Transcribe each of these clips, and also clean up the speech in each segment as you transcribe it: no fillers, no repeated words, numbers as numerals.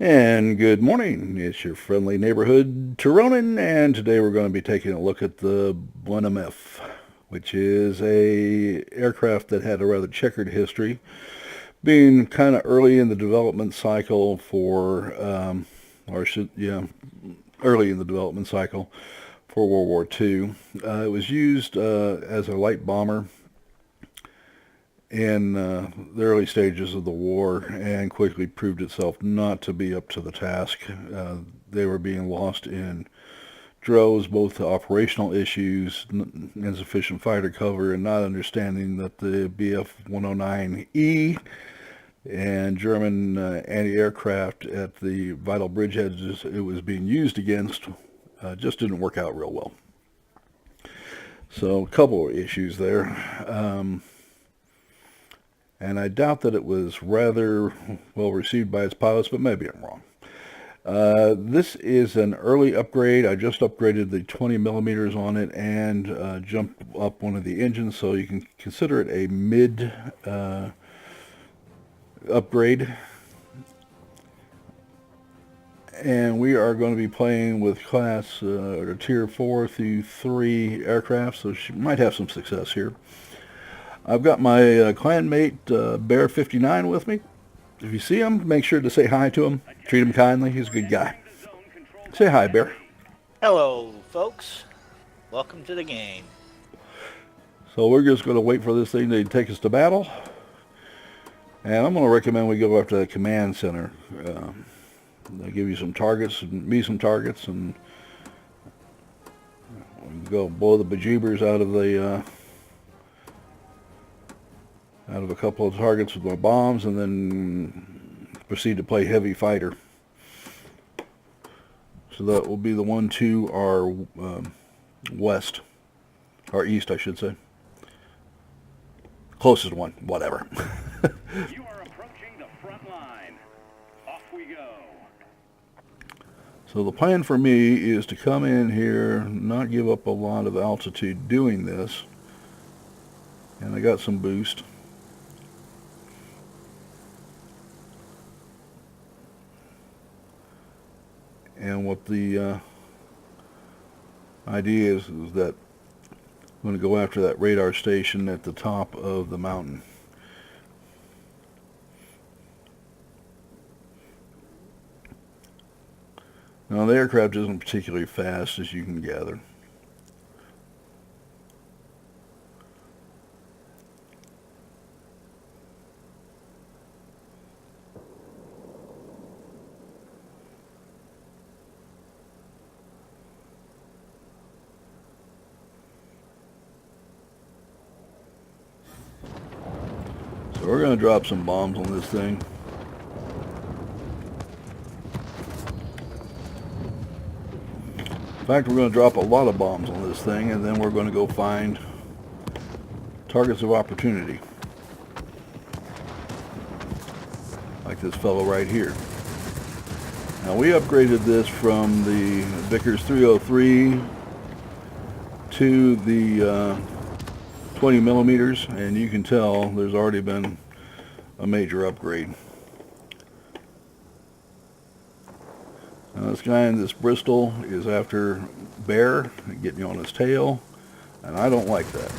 And good morning. It's your friendly neighborhood Tironan, and today we're going to be taking a look at the Blenheim F, which is a aircraft that had a rather checkered history, being kind of early in the development cycle early in the development cycle for World War II. It was used as a light bomber in the early stages of the war and quickly proved itself not to be up to the task. They were being lost in droves, both to operational issues, insufficient fighter cover, and not understanding that the Bf-109E and German anti-aircraft at the vital bridgeheads it was being used against just didn't work out real well. So a couple of issues there. And I doubt that it was rather well received by its pilots, but maybe I'm wrong. This is an early upgrade. I just upgraded the 20 millimeters on it and jumped up one of the engines, so you can consider it a mid upgrade. And we are going to be playing with class or tier 4 through 3 aircraft, so she might have some success here. I've got my clan mate Bear 59 with me. If you see him, make sure to say hi to him. Treat him kindly. He's a good guy. Say hi, Bear. Hello, folks. Welcome to the game. So we're just going to wait for this thing to take us to battle. And I'm going to recommend we go after the command center. They'll give you some targets, and me some targets, and we'll go blow the bejeebers out of a couple of targets with my bombs, and then proceed to play heavy fighter. So that will be the one to our west, or east, I should say. Closest one, whatever. You are approaching the front line. Off we go. So the plan for me is to come in here, not give up a lot of altitude doing this, and I got some boost. And what the idea is that I'm going to go after that radar station at the top of the mountain. Now the aircraft isn't particularly fast, as you can gather. So we're going to drop some bombs on this thing. In fact, we're going to drop a lot of bombs on this thing, and then we're going to go find targets of opportunity. Like this fellow right here. Now we upgraded this from the Vickers 303 to the 20 millimeters, and you can tell there's already been a major upgrade. Now this guy in this Bristol is after Bear, getting on his tail, and I don't like that.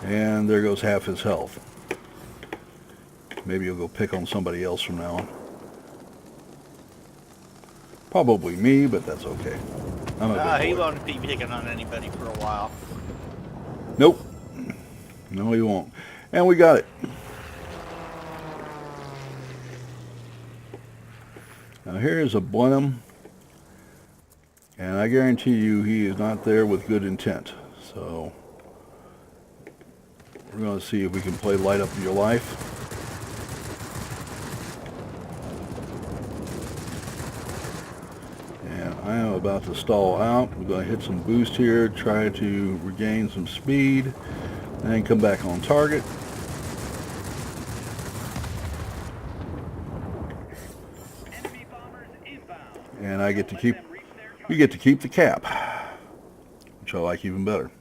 And there goes half his health. Maybe he'll go pick on somebody else from now on. Probably me, but that's okay. I'm a big He boy. won't be picking on anybody for a while. Nope. No, he won't. And we got it. Now here's a Blenheim, and I guarantee you he is not there with good intent. So we're going to see if we can play light up your life. And I am about to stall out. We're going to hit some boost here, try to regain some speed, and come back on target. And I get to keep, we get to keep the cap, which I like even better.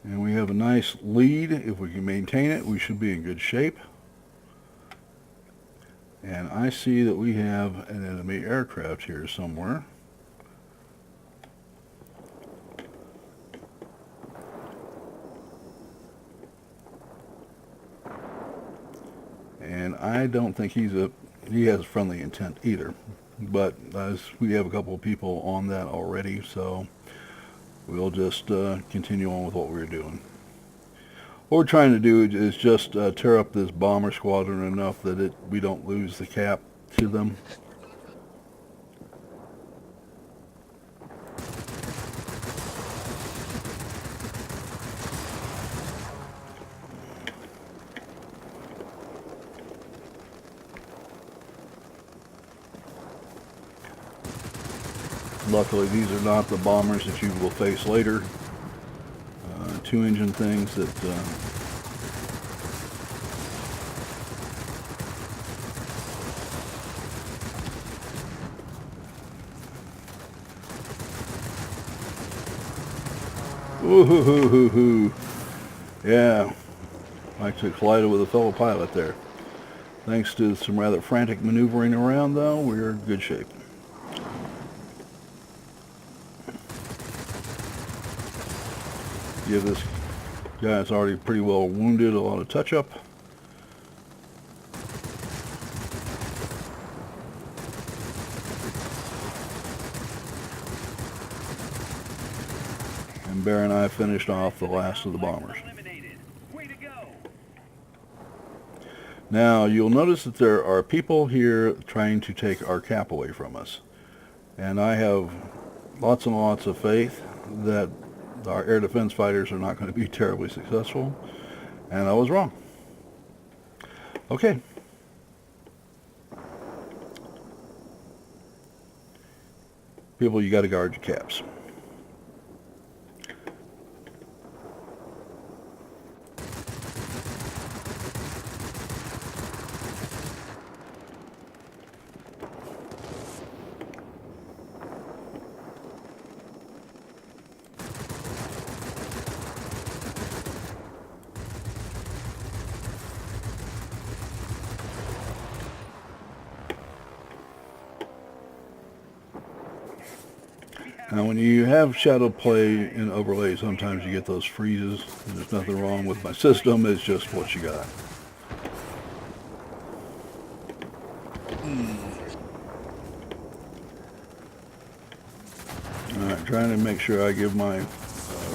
And we have a nice lead. If we can maintain it, we should be in good shape. And I see that we have an enemy aircraft here somewhere. And I don't think he has friendly intent either. But as we have a couple of people on that already, so we'll just continue on with what we're doing. What we're trying to do is just tear up this bomber squadron enough that we don't lose the cap to them. Luckily, these are not the bombers that you will face later. Two-engine things that ooh, yeah, I actually collided with a fellow pilot there. Thanks to some rather frantic maneuvering around, though, we're in good shape. Give this guy that's already pretty well wounded a lot of touch-up. And Bear and I finished off the last of the bombers. Way to go. Now, you'll notice that there are people here trying to take our cap away from us. And I have lots and lots of faith that our air defense fighters are not going to be terribly successful. And I was wrong. Okay. People, you got to guard your caps. Now, when you have shadow play in overlay, sometimes you get those freezes. There's nothing wrong with my system. It's just what you got. All right, trying to make sure I give my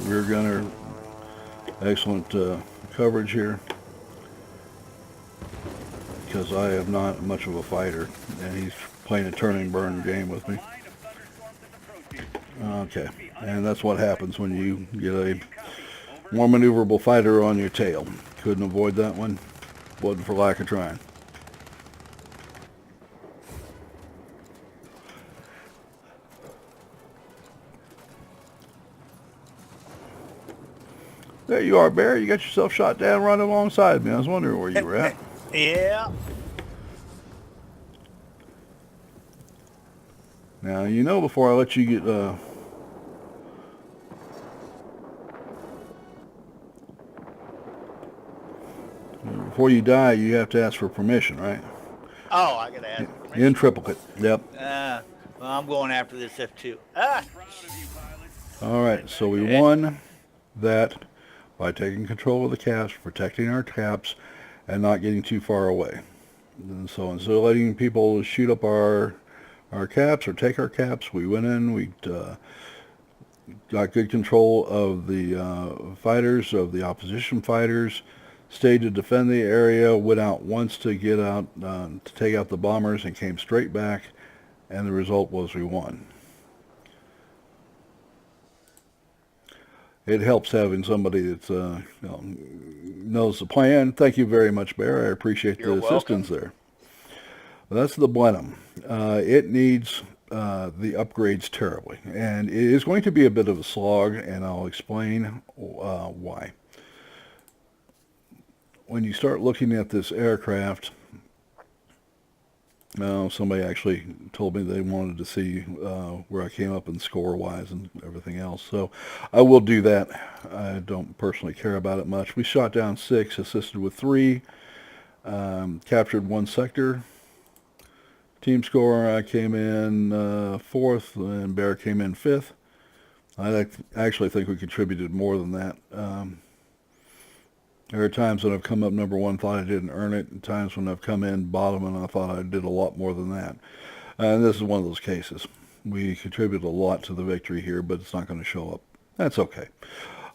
rear gunner excellent coverage here, because I am not much of a fighter, and he's playing a turn and burn game with me. Okay, and that's what happens when you get a more maneuverable fighter on your tail. Couldn't avoid that one. Wasn't for lack of trying. There you are, Bear. You got yourself shot down right alongside me. I was wondering where you were at. Yeah. Now, you know, before I let you get before you die, you have to ask for permission, right? Oh, I gotta ask permission. In triplicate. Yep. Well, I'm going after this F2. Ah! All right, so we won that by taking control of the caps, protecting our caps, and not getting too far away. And so instead of letting people shoot up our caps or take our caps, we went in, we got good control of the fighters, of the opposition fighters, stayed to defend the area, went out once to get out, to take out the bombers, and came straight back, and the result was we won. It helps having somebody that knows the plan. Thank you very much, Bear. I appreciate You're the assistance there. That's the Blenheim. It needs the upgrades terribly, and it is going to be a bit of a slog, and I'll explain why. When you start looking at this aircraft, Somebody actually told me they wanted to see where I came up in score-wise and everything else. So I will do that. I don't personally care about it much. We shot down 6, assisted with 3, captured 1 sector. Team score, I came in 4th, and Bear came in 5th. I actually think we contributed more than that. There are times when I've come up number 1, thought I didn't earn it, and times when I've come in bottom and I thought I did a lot more than that. And this is one of those cases. We contributed a lot to the victory here, but it's not going to show up. That's okay.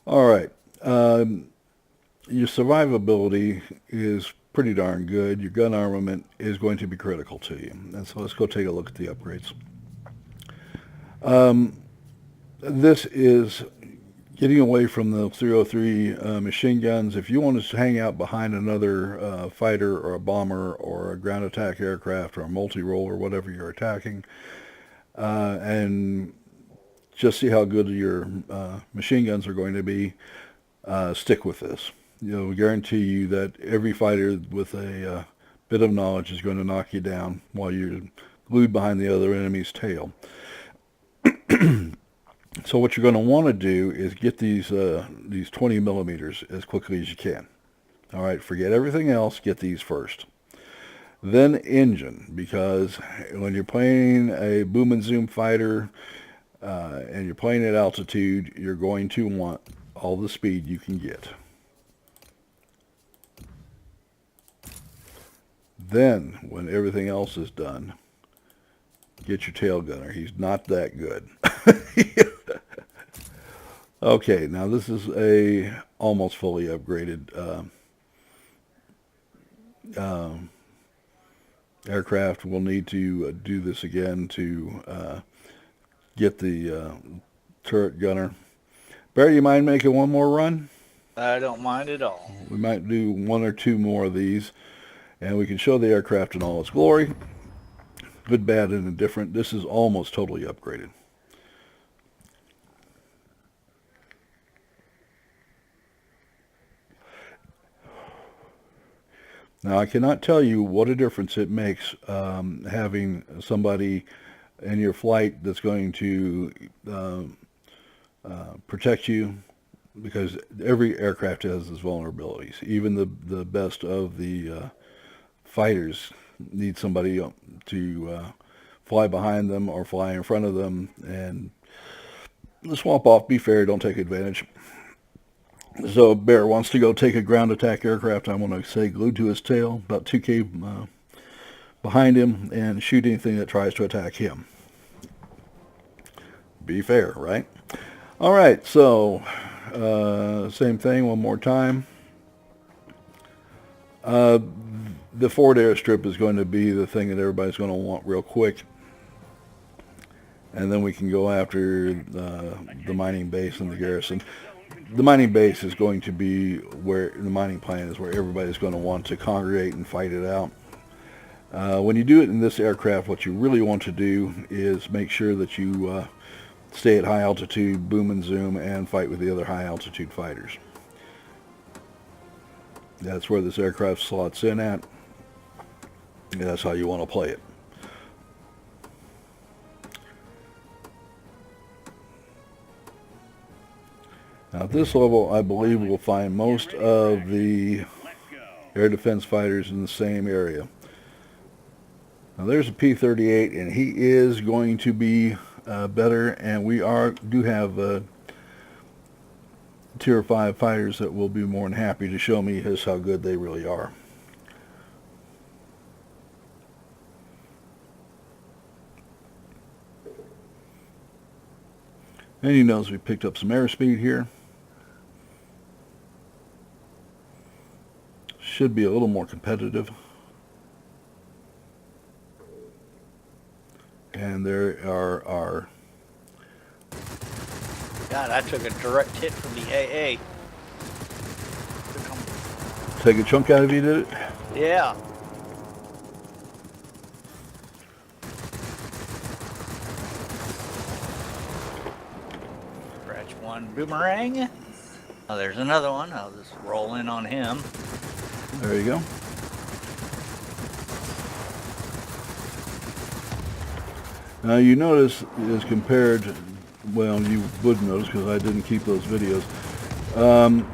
All right. Your survivability is pretty darn good. Your gun armament is going to be critical to you. And so let's go take a look at the upgrades. This is getting away from the 303 machine guns. If you want to hang out behind another fighter or a bomber or a ground attack aircraft or a multi-role or whatever you're attacking, and just see how good your machine guns are going to be, stick with this. We guarantee you that every fighter with a bit of knowledge is going to knock you down while you're glued behind the other enemy's tail. So what you're going to want to do is get these 20 millimeters as quickly as you can. All right, forget everything else. Get these first. Then engine, because when you're playing a boom and zoom fighter and you're playing at altitude, you're going to want all the speed you can get. Then, when everything else is done, get your tail gunner. He's not that good. Okay, now this is a almost fully upgraded aircraft. We'll need to do this again to get the turret gunner. Barry, you mind making one more run? I don't mind at all. We might do 1 or 2 more of these, and we can show the aircraft in all its glory. Good, bad, and indifferent. This is almost totally upgraded. Now, I cannot tell you what a difference it makes having somebody in your flight that's going to protect you, because every aircraft has its vulnerabilities. Even the best of the fighters need somebody to fly behind them or fly in front of them and swap off. Be fair, don't take advantage. So Bear wants to go take a ground attack aircraft, I want to say glued to his tail, about 2K behind him, and shoot anything that tries to attack him. Be fair, right? All right, so same thing one more time. The forward airstrip is going to be the thing that everybody's going to want real quick. And then we can go after the mining base and the garrison. The mining base is going to be where the mining plan is, where everybody's going to want to congregate and fight it out. When you do it in this aircraft, what you really want to do is make sure that you stay at high altitude, boom and zoom, and fight with the other high altitude fighters. That's where this aircraft slots in at. And that's how you want to play it. Now at this level, I believe we'll find most of the air defense fighters in the same area. Now there's a P-38, and he is going to be better, and we do have Tier 5 fighters that will be more than happy to show me just how good they really are. And he knows we picked up some airspeed here. Should be a little more competitive. And there are our... God, I took a direct hit from the AA. Take a chunk out of you, did it? Yeah. Scratch one boomerang. Oh, there's another one. I'll just roll in on him. There you go. Now you notice as compared, well, you would notice because I didn't keep those videos.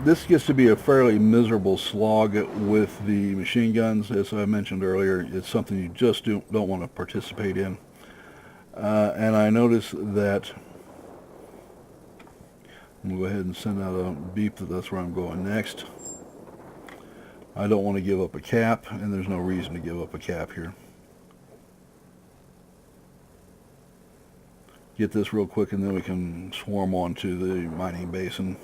This gets to be a fairly miserable slog with the machine guns. As I mentioned earlier, it's something you just don't want to participate in. And I noticed that, I'm going to go ahead and send out a beep that that's where I'm going next. I don't want to give up a cap, and there's no reason to give up a cap here. Get this real quick, and then we can swarm on to the mining basin.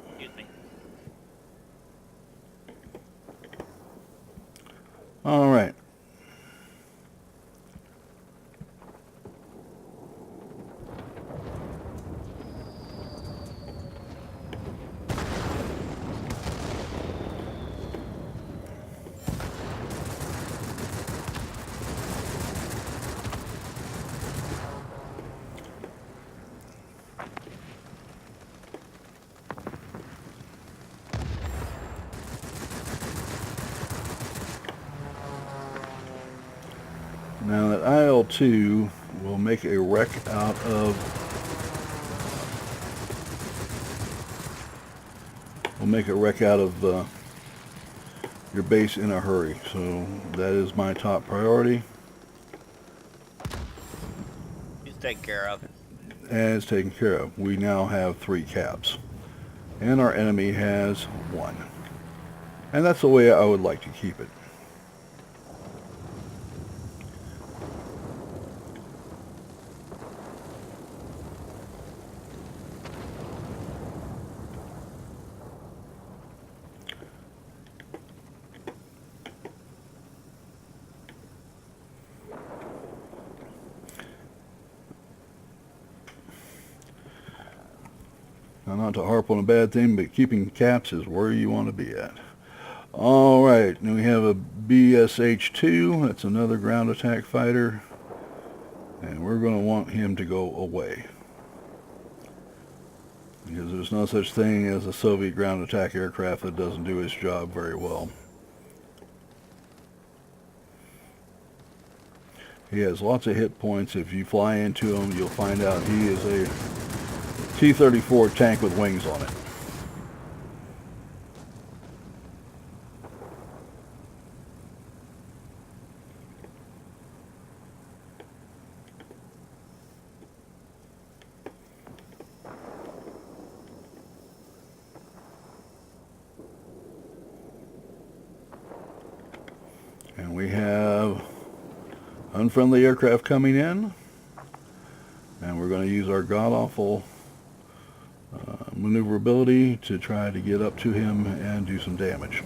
Excuse me. All right. Now that IL-2 will make a wreck out of your base in a hurry. So that is my top priority, He's taken care of. and it's taken care of. We now have 3 caps, and our enemy has 1. And that's the way I would like to keep it. Now, not to harp on a bad thing, but keeping caps is where you want to be at. All right, now we have a BSH-2. That's another ground attack fighter, and we're going to want him to go away, because there's no such thing as a Soviet ground attack aircraft that doesn't do its job very well. He has lots of hit points. If you fly into him, you'll find out he is a T-34 tank with wings on it. And we have unfriendly aircraft coming in, and we're going to use our god-awful maneuverability to try to get up to him and do some damage.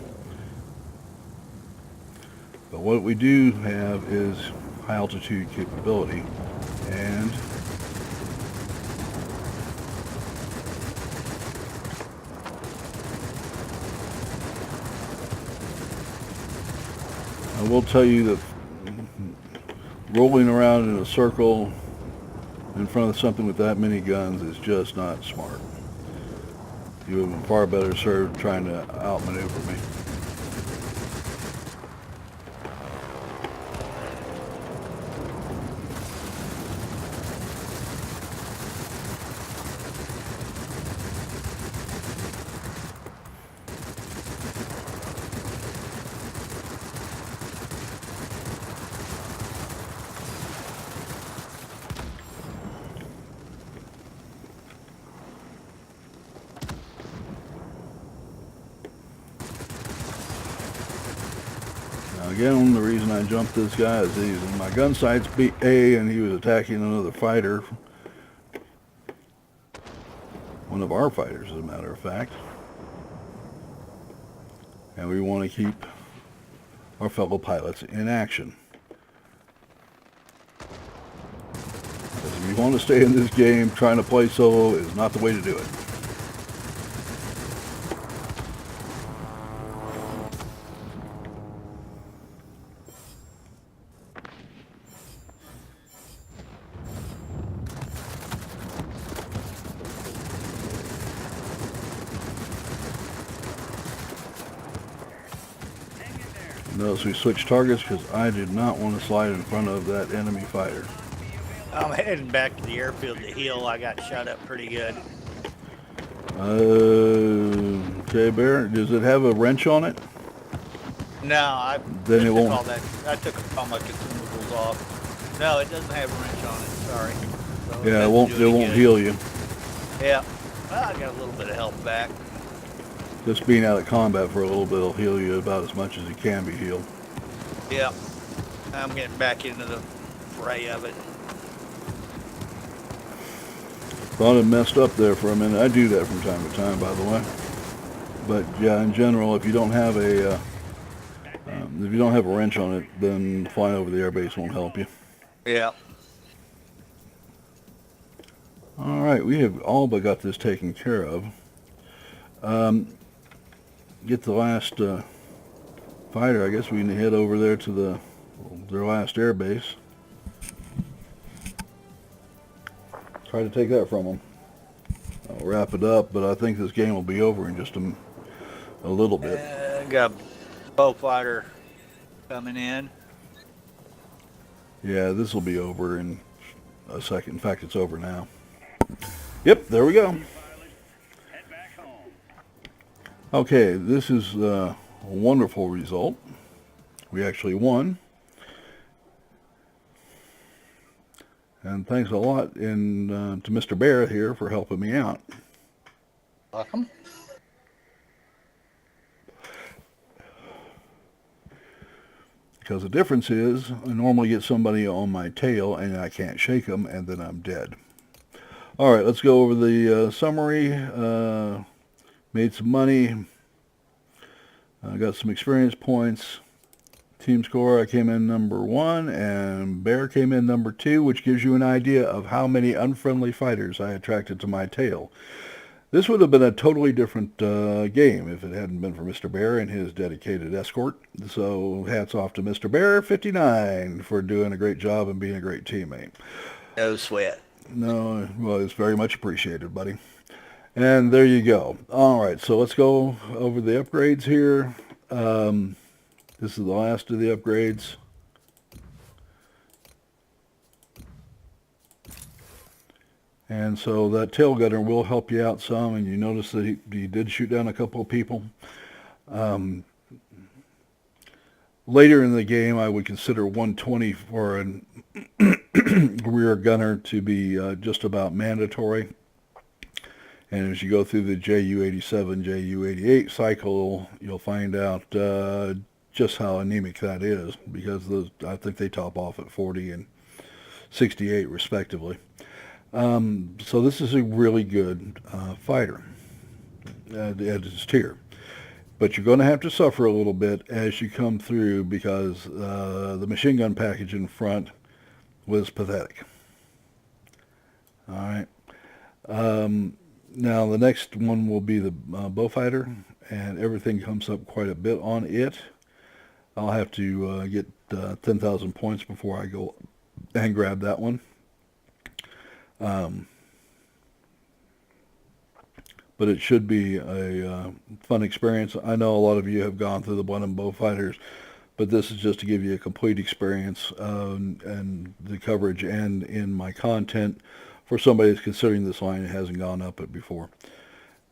But what we do have is high altitude capability, and I will tell you that rolling around in a circle in front of something with that many guns is just not smart. You would have been far better served trying to outmaneuver me. Again, the reason I jumped this guy is he's in my gun sight's A, and he was attacking another fighter. One of our fighters, as a matter of fact. And we want to keep our fellow pilots in action. Because if you want to stay in this game, trying to play solo is not the way to do it. Notice we switched targets because I did not want to slide in front of that enemy fighter. I'm heading back to the airfield to heal. I got shot up pretty good. Okay, Bear. Does it have a wrench on it? No, I Then it took won't. all that. I took all my consumables off. No, it doesn't have a wrench on it. Sorry. So Yeah, it doesn't won't. do It any won't good. heal you. Yeah. Well, I got a little bit of health back. Just being out of combat for a little bit will heal you about as much as it can be healed. Yeah. I'm getting back into the fray of it. Thought it messed up there for a minute. I do that from time to time, by the way. But yeah, in general, if you don't have a wrench on it, then flying over the airbase won't help you. Yeah. All right, we have all but got this taken care of. Get the last fighter. I guess we need to head over there to their last airbase. Try to take that from them. I'll wrap it up, but I think this game will be over in just a little bit. Got a bow fighter coming in. Yeah, this will be over in a second. In fact, it's over now. Yep, there we go. Pilots, head back home. Okay, this is a wonderful result. We actually won. And thanks a lot to Mr. Bear here for helping me out. Welcome. Because the difference is, I normally get somebody on my tail and I can't shake them, and then I'm dead. All right, let's go over the summary. Made some money. Got some experience points. Team score, I came in number 1, and Bear came in number 2, which gives you an idea of how many unfriendly fighters I attracted to my tail. This would have been a totally different game if it hadn't been for Mr. Bear and his dedicated escort. So hats off to Mr. Bear 59 for doing a great job and being a great teammate. No sweat. No, well, it's very much appreciated, buddy. And there you go. All right, so let's go over the upgrades here. This is the last of the upgrades. And so that tail gunner will help you out some, and you notice that he did shoot down a couple of people. Later in the game, I would consider 120 for a rear gunner to be just about mandatory. And as you go through the JU-87, JU-88 cycle, you'll find out just how anemic that is, because I think they top off at 40 and 68 respectively. So this is a really good fighter at its tier. But you're going to have to suffer a little bit as you come through, because the machine gun package in front was pathetic. All right. Now the next one will be the bow fighter, and everything comes up quite a bit on it. I'll have to get 10,000 points before I go and grab that one. But it should be a fun experience. I know a lot of you have gone through the Blenheim bow fighters, but this is just to give you a complete experience and the coverage and in my content for somebody that's considering this line and hasn't gone up it before.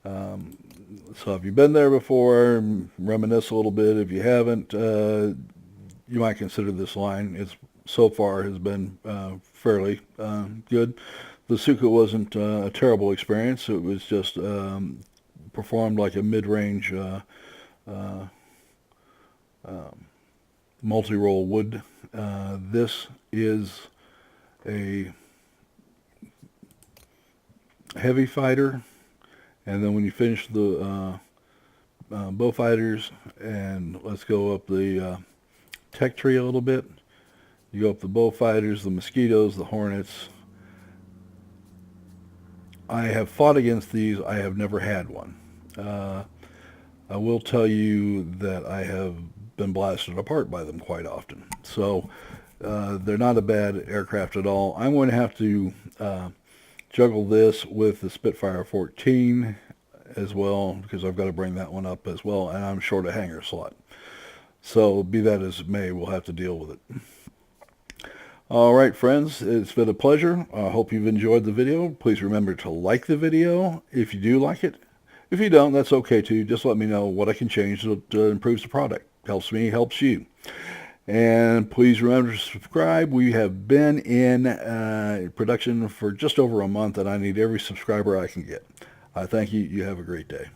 So if you've been there before, reminisce a little bit. If you haven't, you might consider this line. It's so far has been fairly good. The Suka wasn't a terrible experience. It was just performed like a mid-range multi-role wood. This is a heavy fighter, and then when you finish the bow fighters, and let's go up the tech tree a little bit. You go up the bow fighters, the mosquitoes, the hornets. I have fought against these. I have never had one. I will tell you that I have been blasted apart by them quite often. So they're not a bad aircraft at all. I'm going to have to juggle this with the Spitfire 14 as well, because I've got to bring that one up as well, and I'm short a hangar slot. So be that as it may, we'll have to deal with it. All right, friends, it's been a pleasure. I hope you've enjoyed the video. Please remember to like the video if you do like it. If you don't, that's okay too. Just let me know what I can change to improve the product. Helps me, helps you. And please remember to subscribe. We have been in production for just over a month, and I need every subscriber I can get. I thank you. You have a great day.